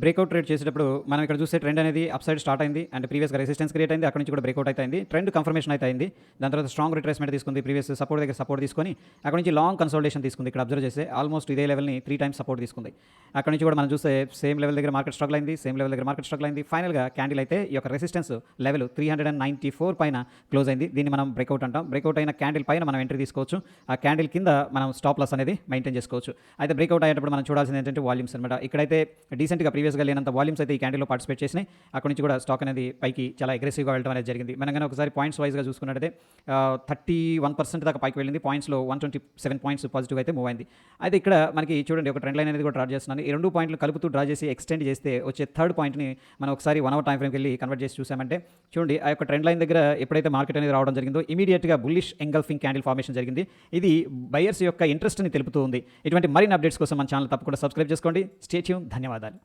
Breakout trade చేసేటప్పుడు మనం ఇక్కడ చూస్తే ట్రెండ్ అనేది అప్ సైడ్ స్టార్ట్ అయింది అండ్ ప్రీవియస్గా రెసిస్టెన్స్ క్రియేట్ అయింది. అక్కడ నుంచి కూడా బ్రేక్అవుట్ అయితే అయింది. ట్రెండ్ కన్ఫర్మేషన్ అయితే అయింది. దాని తర్వాత స్ట్రాంగ్ రిట్రేస్మెంట్ తీసుకుంది. ప్రీవియస్ సపోర్ట్ దగ్గర సపోర్ట్ తీసుకొని అక్కడ నుంచి లాంగ్ కన్సల్టేషన్ తీసుకుంది. ఇక్కడ అబ్జర్వ్ చేస్తే ఆల్మోస్ట్ ఇదే లెవెల్ని 3 టైమ్స్ సపోర్ట్ తీసుకుంది. అక్కడ నుంచి కూడా మనం చూస్తే సేమ్ లెవెల్ దగ్గర మార్కెట్ స్ట్రగుల్ అయింది. సేమ్ లెవెల్ దగ్గర మార్కెట్ స్ట్రగుల్ అయింది. ఫైనల్గా క్యాండిల్ అయితే ఈ యొక్క రెసిస్టెన్స్ లెవెల్ 394 పైన క్లోజ్ అయింది. దీన్ని మనం బ్రేక్అవుట్ అంటాం. బ్రేక్అవుట్ అయిన క్యాండిల్ పైన మనం ఎంట్రీ తీసుకోవచ్చు. ఆ క్యాండిల్ కింద మనం స్టాప్ లాస్ అనేది మెయింటైన్ చేసుకోవచ్చు. అయితే బ్రేక్అవుట్ అయ్యేటప్పుడు మనం చూడాల్సింది ఏంటంటే వాల్యూమ్స్ అనమాట. ఇక్కడైతే డీసెంట్గా ప్రీవియస్గా లేనంత వాల్యూమ్స్ అయితే ఈ క్యాండిల్లో పార్టిసిపేట్ చేసినాయి. అక్కడ నుంచి కూడా స్టాక్ అనేది పైకి చాలా అగ్రెసివ్గా వెళ్ళడం అనేది జరిగింది. మనం కానీ ఒకసారి పాయింట్స్ వైజ్గా చూసుకున్నట్టయితే 31% దాకా పైకి వెళ్ళింది. పాయింట్స్లో 127 పాయింట్స్ పాజిటివ్ అయితే మూవ్ అయింది. అయితే ఇక్కడ మనకి చూడండి ఒక ట్రెండ్ లైన్ అనేది కూడా డ్రా చేస్తున్నాను. ఈ 2 పాయింట్లు కలుపుతూ డ్రా చేసి ఎక్స్టెండ్ చేస్తే వచ్చే థర్డ్ పాయింట్ని మనం ఒకసారి 1 అవర్ టైం ఫ్రేమ్కి వెళ్ళి కన్వర్ట్ చేసి చూసామంటే చూడండి ఆ యొక్క ట్రెండ్ లైన్ దగ్గర ఎప్పుడైతే మార్కెట్ అనేది రావడం జరిగిందో ఇమీడియట్గా బుల్లిష్ ఎంగల్ఫింగ్ క్యాండిల్ ఫార్మేషన్ జరిగింది. ఇది బయర్స్ యొక్క ఇంట్రెస్ట్ని తెలుపుతూ ఉంది. ఇటువంటి మరిన్ని అప్డేట్స్ కోసం మన ఛానల్ తప్పకుండా సబ్స్క్రైబ్ చేసుకోండి. Stay tune. ధన్యవాదాలు.